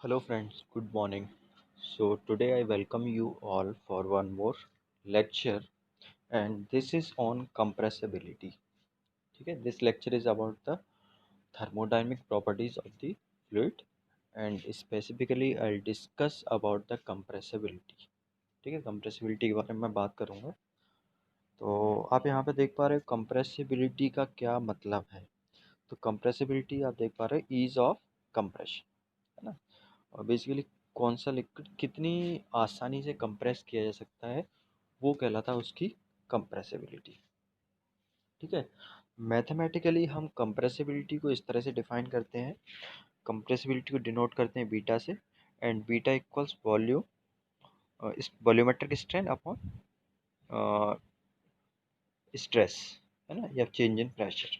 Hello friends, good morning. So today I welcome you all for one more lecture and this is on compressibility. Okay, this lecture is about the thermodynamic properties of the fluid and specifically I'll discuss about the compressibility. ठीक है, compressibility के बारे में मैं बात करूँगा। तो आप यहाँ पे देख पा रहे हो compressibility का क्या मतलब है। तो compressibility आप देख पा रहे हो ease of compression, है ना। और बेसिकली कौन सा लिक्विड कितनी आसानी से कंप्रेस किया जा सकता है वो कहलाता है उसकी कंप्रेसिबिलिटी। ठीक है, मैथमेटिकली हम कंप्रेसिबिलिटी को इस तरह से डिफाइन करते हैं। कंप्रेसिबिलिटी को डिनोट करते हैं बीटा से एंड बीटा इक्वल्स वॉल्यूम इस वॉल्यूमेट्रिक स्ट्रेन अपॉन स्ट्रेस, है ना, या चेंज इन प्रेशर।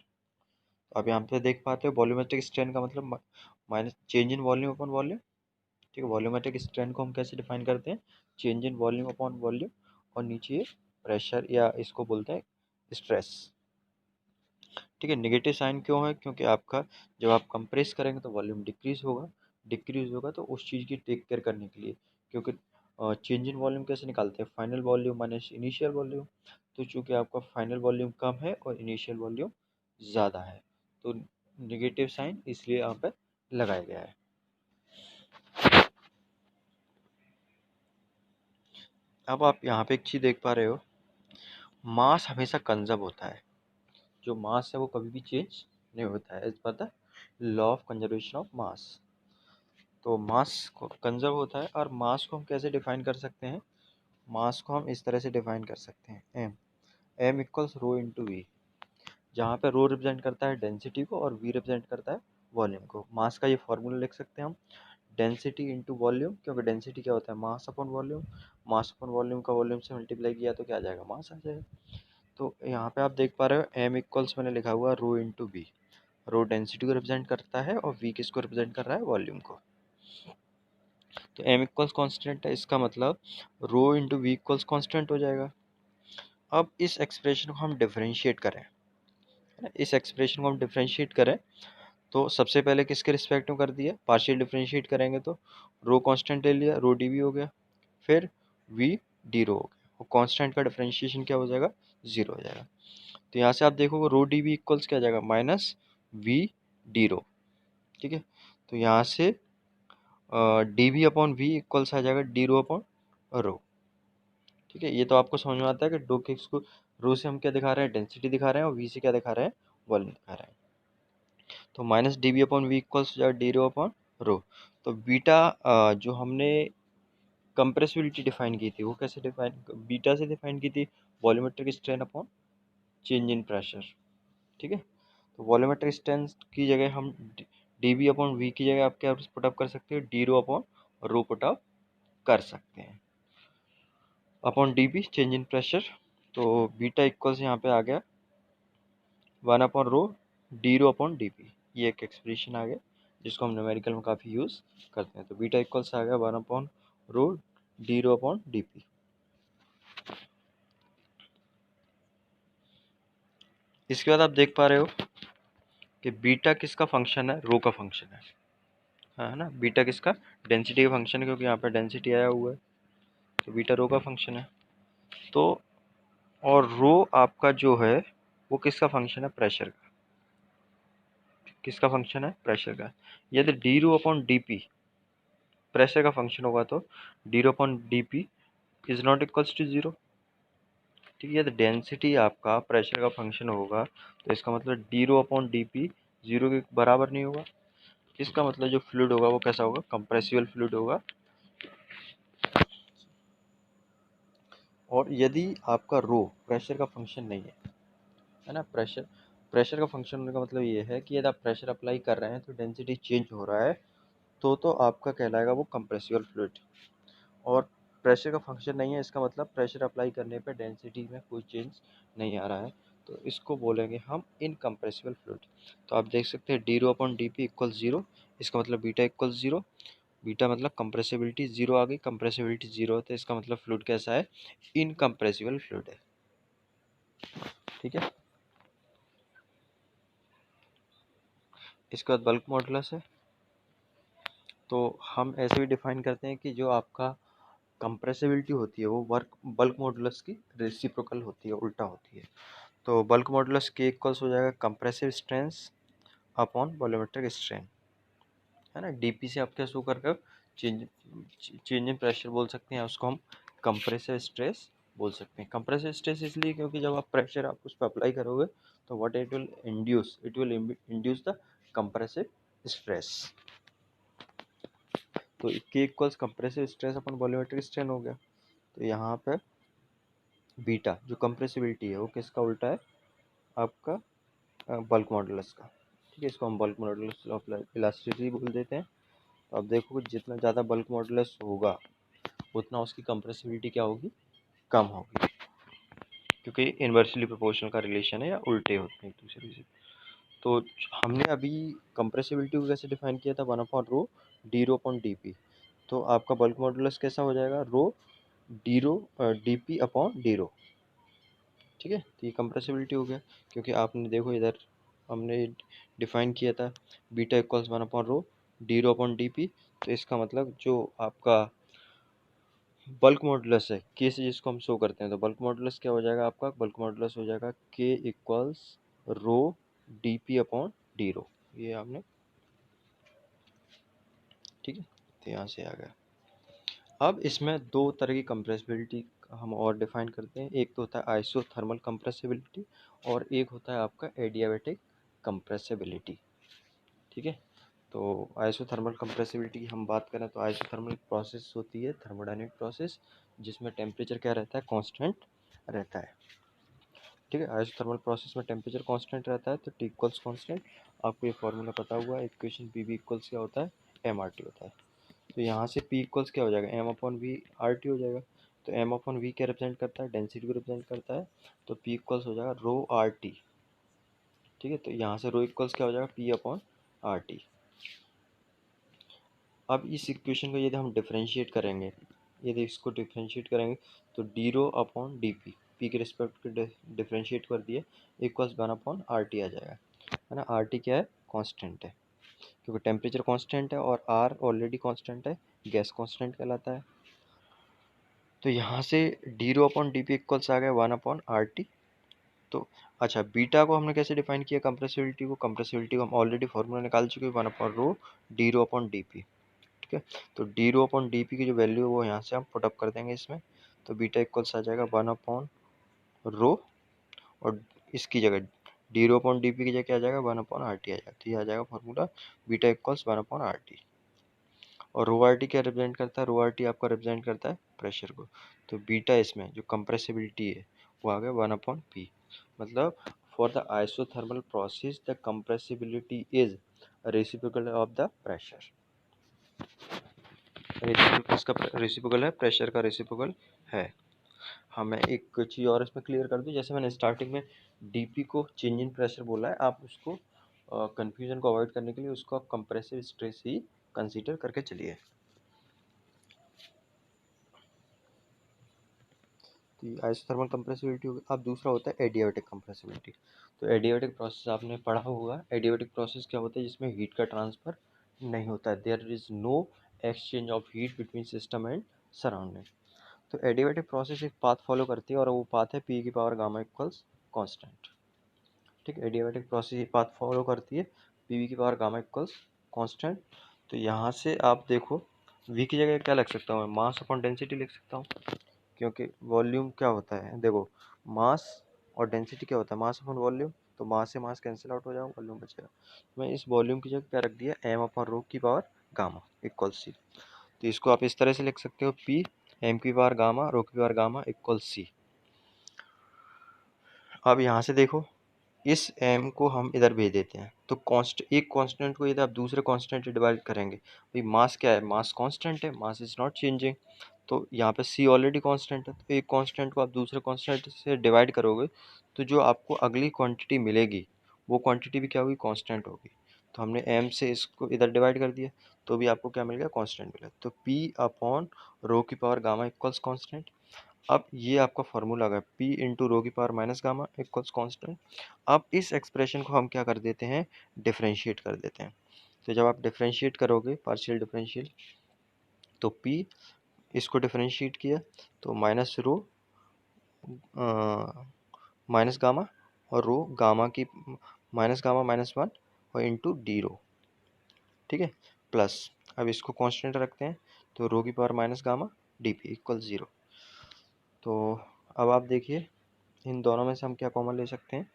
तो आप यहाँ पे देख पाते हो वॉल्यूमेट्रिक स्ट्रेन का मतलब minus change in volume upon volume. ठीक है, वॉल्यूमेट्रिक स्ट्रेन को हम कैसे डिफाइन करते हैं, change in volume upon volume, और नीचे प्रेशर या इसको बोलते हैं स्ट्रेस। ठीक है, नेगेटिव साइन क्यों है, क्योंकि आपका जब आप कंप्रेस करेंगे तो वॉल्यूम डिक्रीज होगा तो उस चीज़ की टेक केयर करने के लिए, क्योंकि चेंज इन वॉल्यूम कैसे निकालते हैं, final volume minus initial volume. तो चूंकि आपका फाइनल वॉल्यूम कम है और इनिशियल वॉल्यूम ज़्यादा है तो नेगेटिव साइन इसलिए यहाँ पे लगाया गया है। अब आप यहाँ पे एक चीज़ देख पा रहे हो, मास हमेशा कंजर्व होता है। जो मास है वो कभी भी चेंज नहीं होता है, as per the law of conservation of mass. तो मास को कंजर्व होता है और मास को हम कैसे डिफाइन कर सकते हैं, मास को हम इस तरह से डिफाइन कर सकते हैं, M equals rho into V, जहाँ पे रो रिप्रेजेंट करता है डेंसिटी को और वी रिप्रेजेंट करता है वॉल्यूम को। मास का ये फॉर्मूला लिख सकते हैं हम, डेंसिटी इंटू वॉल्यूम, क्योंकि डेंसिटी क्या होता है, mass upon volume. Mass upon volume का वॉल्यूम से मल्टीप्लाई किया तो क्या आ जाएगा, मास आ जाएगा। तो यहाँ पे आप देख पा रहे हो एम इक्वल्स मैंने लिखा हुआ रो इंटू वी। रो डेंसिटी को रिप्रेजेंट करता है और वी किसको रिप्रेजेंट कर रहा है, वॉल्यूम को। तो एम इक्वल्स कॉन्स्टेंट है, इसका मतलब रो इंटू वी इक्वल्स कॉन्स्टेंट हो जाएगा। अब इस एक्सप्रेशन को हम डिफरेंशिएट करें, है ना, इस एक्सप्रेशन को हम डिफरेंशिएट करें तो सबसे पहले किसके रिस्पेक्ट में कर दिया, पार्शियल डिफरेंशिएट करेंगे तो रो कांस्टेंट ले लिया, रो डी वी हो गया, फिर वी डी रो हो गया, और कांस्टेंट का डिफरेंशिएशन क्या हो जाएगा, जीरो हो जाएगा। तो यहाँ से आप देखोगे रो डी वी इक्वल्स क्या आ जाएगा, माइनस वी डी रो। ठीक है, तो यहाँ से d we upon we equals आ जाएगा डी रो अपॉन रो। ठीक है, ये तो आपको समझ में आता है कि डो किक्स को रो से हम क्या दिखा रहे हैं, डेंसिटी दिखा रहे हैं, और वी से क्या दिखा रहे हैं, वॉल्यूम दिखा रहे हैं। तो minus D we upon we equals हो जाएगा डी रो अपॉन रो। तो बीटा जो हमने कंप्रेसिबिलिटी डिफाइन की थी वो कैसे डिफाइन, बीटा से डिफाइन की थी, volumetric strain upon change in pressure. ठीक है, तो वॉल्यूमेट्रिक स्ट्रेन की जगह हम डी वी अपॉन वी की जगह आप क्या पुटअप कर सकते हो, D rho upon rho put up कर सकते हैं, upon D B change in pressure. तो बीटा इक्वल्स यहाँ पे आ गया 1 upon rho d rho upon D P, ये एक एक्सप्रेशन आ गया जिसको हम न्यूमेरिकल में काफ़ी यूज़ करते हैं। तो बीटा इक्वल्स आ गया 1 upon rho d rho upon D P. इसके बाद आप देख पा रहे हो कि बीटा किसका फंक्शन है, रो का फंक्शन है ना। बीटा किसका, डेंसिटी का फंक्शन है, क्योंकि यहाँ पे डेंसिटी आया हुआ है, तो बीटा रो का फंक्शन है। तो और रो आपका जो है वो किसका फंक्शन है, प्रेशर का। किसका फंक्शन है, प्रेशर का। यदि D rho upon D P pressure का फंक्शन होगा तो D rho upon D P is not equals to zero. ठीक है, तो डेंसिटी आपका प्रेशर का फंक्शन होगा तो इसका मतलब D rho upon D P zero के बराबर नहीं होगा। इसका मतलब जो फ्लूइड होगा वो कैसा होगा, कंप्रेसिबल फ्लूइड होगा। और यदि आपका रो प्रेशर का फंक्शन नहीं है ना, प्रेशर प्रेशर का फंक्शन होने का मतलब ये है कि यदि आप प्रेशर अप्लाई कर रहे हैं तो डेंसिटी चेंज हो रहा है तो आपका कहलाएगा वो कंप्रेसिबल फ्लूइड। और प्रेशर का फंक्शन नहीं है, इसका मतलब प्रेशर अप्लाई करने पे डेंसिटी में कोई चेंज नहीं आ रहा है, तो इसको बोलेंगे हम इनकम्प्रेसिबल फ्लूइड। तो आप देख सकते हैं D rho upon D P equal zero, इसका मतलब बीटा इक्वल जीरो। बीटा मतलब कंप्रेसिबिलिटी जीरो आ गई, कंप्रेसिबिलिटी जीरो है तो इसका मतलब फ्लूइड कैसा है, इनकम्प्रेसिबल फ्लूइड है। ठीक है, इसके बाद बल्क मॉडुलस है। तो हम ऐसे भी डिफाइन करते हैं कि जो आपका कंप्रेसिबिलिटी होती है वो वर्क बल्क मॉडुलस की रेसिप्रोकल होती है, उल्टा होती है। तो बल्क मॉडुलस के इक्वल्स हो जाएगा compressive strength upon volumetric strain, है ना। डीपी से आप क्या शो कर चेंज चेंज इन प्रेशर बोल सकते हैं, उसको हम कंप्रेसिव स्ट्रेस बोल सकते हैं। कंप्रेसिव स्ट्रेस इसलिए क्योंकि जब आप प्रेशर आप उस पर अप्लाई करोगे तो what it will induce the compressive stress. तो के इक्वल्स कंप्रेसिव स्ट्रेस अपन वॉल्यूमेट्रिक स्ट्रेन हो गया। तो यहाँ पे बीटा जो कंप्रेसिबिलिटी है वो किसका उल्टा है, आपका बल्क मॉडुलस का। ठीक है, इसको हम बल्क मॉडुलस ऑफ इलास्टिसिटी बोल देते हैं। तो अब देखो जितना ज़्यादा बल्क मॉडुलस होगा उतना उसकी कंप्रेसिबिलिटी क्या होगी, कम होगी, क्योंकि इन्वर्सली प्रोपोर्शनल का रिलेशन है या उल्टे होते हैं एक दूसरे से। तो हमने अभी कंप्रेसिबिलिटी को कैसे डिफाइन किया था, 1/रो d rho upon D p. तो आपका बल्क मॉडुलस कैसा हो जाएगा, rho d rho d p upon d rho. ठीक है, तो ये कंप्रेसिबिलिटी हो गया, क्योंकि आपने देखो इधर हमने डिफाइन किया था बीटा इक्वल्स 1/रो d rho upon D p. तो इसका मतलब जो आपका बल्क मॉडुलस है के से जिसको हम शो करते हैं, तो बल्क मॉडुलस क्या हो जाएगा, आपका बल्क मॉडुलस हो जाएगा के इक्वल्स रो डी पी अपॉन डी रो। ये आपने, ठीक है, तो यहाँ से आ गया। अब इसमें दो तरह की कंप्रेसिबिलिटी हम और डिफाइन करते हैं, एक तो होता है आइसोथर्मल कंप्रेसिबिलिटी और एक होता है आपका एडियाबैटिक कंप्रेसिबिलिटी। ठीक है, तो आइसोथर्मल कंप्रेसिबिलिटी की हम बात करें तो आइसोथर्मल प्रोसेस होती है थर्मोडायनेमिक प्रोसेस, जिसमें टेम्परेचर क्या रहता है, कांस्टेंट रहता है। ठीक है, आइसोथर्मल प्रोसेस में टेम्परेचर कांस्टेंट रहता है, तो टी इक्वल्स कांस्टेंट, आपको ये फॉर्मूला पता हुआ है, इक्वेशन पी बी इक्वल्स क्या होता है, एम आर टी होता है। तो यहाँ से पी इक्वल्स क्या हो जाएगा, M upon V R T हो जाएगा। तो एम अपॉन वी क्या रिप्रेजेंट करता है, डेंसिटी को रिप्रेजेंट करता है। तो पी इक्वल्स हो जाएगा रो आर टी। ठीक है, तो यहाँ से रो इक्वल्स क्या हो जाएगा, पी अपॉन आर टी। अब इस इक्वेशन को यदि हम डिफरेंशिएट करेंगे, यदि इसको डिफरेंशिएट करेंगे तो D rho upon D P, P के रिस्पेक्ट में डिफरेंशिएट कर दिए, इक्वल्स 1/आर टी आ जाएगा, है ना। आर टी क्या है, कांस्टेंट है, क्योंकि टेम्परेचर कांस्टेंट है और आर ऑलरेडी कांस्टेंट है, गैस कांस्टेंट कहलाता है। तो यहाँ से d rho upon D p equals आ गया 1/आर टी। तो अच्छा, बीटा को हमने कैसे डिफाइन किया, कंप्रेसिबिलिटी को हम ऑलरेडी फॉर्मूला निकाल चुके हैं, 1/रो d rho upon D p. ठीक है, तो D rho upon D p की जो वैल्यू है वो यहाँ से हम पुटअप कर देंगे इसमें। तो बीटा इक्वल्स आ जाएगा 1/रो, और इसकी जगह D rho upon D p की जगह क्या आ जाएगा, 1/आर टी आ जाएगा। तो ये आ जाएगा फॉर्मूला, बीटा इक्वल्स 1/आर टी। और रो आर टी क्या रिप्रेजेंट करता है, रो आर टी आपका रिप्रेजेंट करता है प्रेशर को। तो बीटा इसमें जो कंप्रेसिबिलिटी है वो आ गया 1/पी। मतलब for the isothermal process the compressibility is reciprocal of the pressure. इसका रेसिप्रोकल है, प्रेशर का रेसिप्रोकल है। हाँ, मैं एक चीज़ और इसमें क्लियर कर दूँ, जैसे मैंने स्टार्टिंग में डीपी को चेंज इन प्रेशर बोला है, आप उसको कंफ्यूजन को अवॉइड करने के लिए उसको आप कंप्रेसिव स्ट्रेस ही कंसीडर करके चलिए। तो आइसोथर्मल कंप्रेसिबिलिटी होगी। अब दूसरा होता है एडियाबैटिक कंप्रेसिबिलिटी। तो एडियाबैटिक प्रोसेस आपने पढ़ा होगा, एडियाबैटिक प्रोसेस क्या होता है, जिसमें हीट का ट्रांसफर नहीं होता है, there is no exchange of heat between system and surrounding. तो एडियाबैटिक प्रोसेस एक पाथ फॉलो करती है और वो पाथ है पी की पावर गामा इक्वल्स कांस्टेंट। ठीक है, एडियाबैटिक प्रोसेस एक पाथ फॉलो करती है पी की पावर गामा इक्वल्स कांस्टेंट। तो यहाँ से आप देखो वी की जगह क्या लिख सकता हूँ मैं, मास अपॉन डेंसिटी लिख सकता हूँ, क्योंकि वॉल्यूम क्या होता है, देखो मास और डेंसिटी क्या होता है, मास अपॉन वॉल्यूम। तो मास से मास कैंसिल आउट हो जाएगा, वॉल्यूम बचेगा। तो मैं इस वॉल्यूम की जगह क्या रख दिया, एम अपॉन रो की पावर गामा इक्वल सी। तो इसको आप इस तरह से लिख सकते हो, पी एम की पावर गामा रो की पावर गामा इक्वल सी। अब यहाँ से देखो इस m को हम इधर भेज देते हैं, तो एक कांस्टेंट को यदि आप दूसरे कांस्टेंट से डिवाइड करेंगे, भाई मास क्या है, मास कांस्टेंट है, मास इज नॉट चेंजिंग। तो यहाँ पे c ऑलरेडी कांस्टेंट है, तो एक कांस्टेंट को आप दूसरे कांस्टेंट से डिवाइड करोगे तो जो आपको अगली क्वांटिटी मिलेगी वो क्वांटिटी भी क्या होगी, कांस्टेंट होगी। तो हमने m से इसको इधर डिवाइड कर दिया तो भी आपको क्या मिल गया, कांस्टेंट मिला। तो p अपॉन रो की पावर गामा इक्वल्स कांस्टेंट। अब ये आपका फॉर्मूला आ गया, p इंटू रो की power minus gamma equals constant. अब इस एक्सप्रेशन को हम क्या कर देते हैं, डिफरेंशिएट कर देते हैं। तो जब आप डिफरेंशिएट करोगे पार्शियल डिफरेंशियल, तो पी इसको डिफरेंशिएट किया तो माइनस रो माइनस गामा, और रो गामा की माइनस गामा माइनस वन और इंटू डी रो, ठीक है, प्लस अब इसको कांस्टेंट रखते हैं तो रो की power minus gamma D P equal 0। तो अब आप देखिए इन दोनों में से हम क्या कॉमन ले सकते हैं,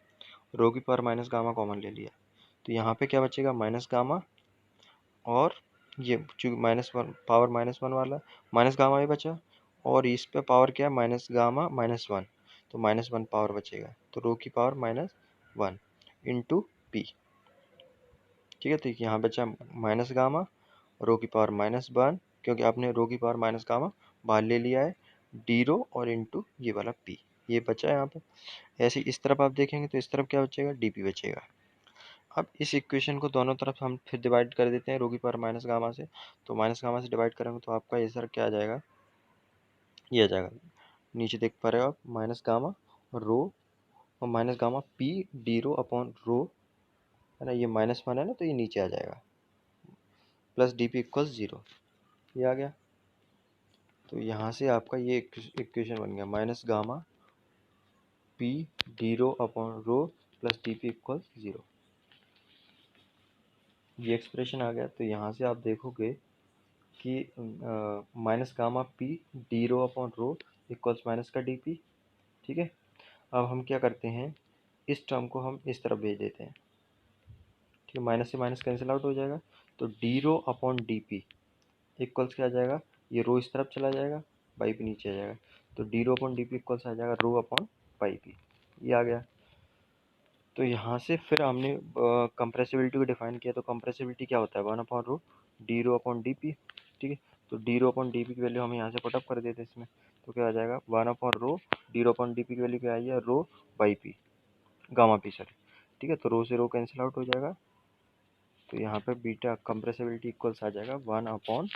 रो की पावर माइनस गामा कॉमन ले लिया, तो यहाँ पे क्या बचेगा माइनस गामा, और ये चूँकि minus one power minus one वाला माइनस गामा ही बचा, और इस पे पावर क्या है माइनस गामा माइनस वन, तो माइनस वन पावर बचेगा, तो रो की power minus one into P, ठीक है। तो यहाँ बचा माइनस गामा, रो की पावर माइनस वन, क्योंकि आपने रो की पावर माइनस गामा बाहर ले लिया है, डी रो और इंटू ये वाला पी, ये बचा है यहाँ पे। ऐसे इस तरफ आप देखेंगे तो इस तरफ क्या बचेगा, डी पी बचेगा। अब इस इक्वेशन को दोनों तरफ हम फिर डिवाइड कर देते हैं रो की पावर माइनस गामा से, तो माइनस गामा से डिवाइड करेंगे तो आपका ये सर क्या आ जाएगा, ये आ जाएगा, नीचे देख पा रहे हो आप माइनस गामा रो और minus gamma P D rho upon rho, है ना, ये माइनस वन है ना, तो ये नीचे आ जाएगा, प्लस डी पी इक्वल 0, ये आ गया। तो यहाँ से आपका ये इक्वेशन बन गया minus gamma P D rho upon rho plus D P equal 0, ये एक्सप्रेशन आ गया। तो यहाँ से आप देखोगे कि minus gamma P D rho upon rho equals minus का डी पी, ठीक है। अब हम क्या करते हैं, इस टर्म को हम इस तरफ भेज देते हैं, ठीक है, माइनस से माइनस कैंसिल आउट हो जाएगा, तो D rho upon D p equals क्या आ जाएगा, ये रो इस तरफ चला जाएगा, बाई पी नीचे आ जाएगा, तो D rho upon D p equals आ जाएगा रो अपॉन बाई पी, ये आ गया। तो यहाँ से फिर हमने कंप्रेसिबिलिटी को डिफाइन किया, तो कंप्रेसिबिलिटी क्या होता है, one upon rho d rho upon D p, ठीक है। तो D rho upon D p की वैल्यू हम यहाँ से पुटअप कर देते हैं इसमें, तो क्या आ जाएगा one upon rho d rho upon D p की वैल्यू क्या आई है, rho by p gamma p sorry, ठीक है। तो रो से रो कैंसिल आउट हो जाएगा, तो यहाँ पे बीटा कंप्रेसिबिलिटी इक्वल्स आ जाएगा वन अपॉन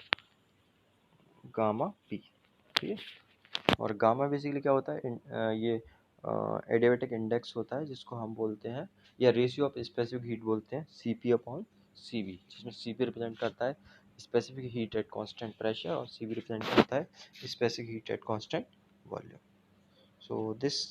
गामा पी, ठीक है। और गामा बेसिकली क्या होता है, ये एडियाबैटिक इंडेक्स होता है जिसको हम बोलते हैं, या रेशियो ऑफ स्पेसिफिक हीट बोलते हैं, C P upon C V, जिसमें सी पी रिप्रेजेंट करता है specific heat at constant pressure और सी वी रिप्रेजेंट करता है specific heat at constant volume. So this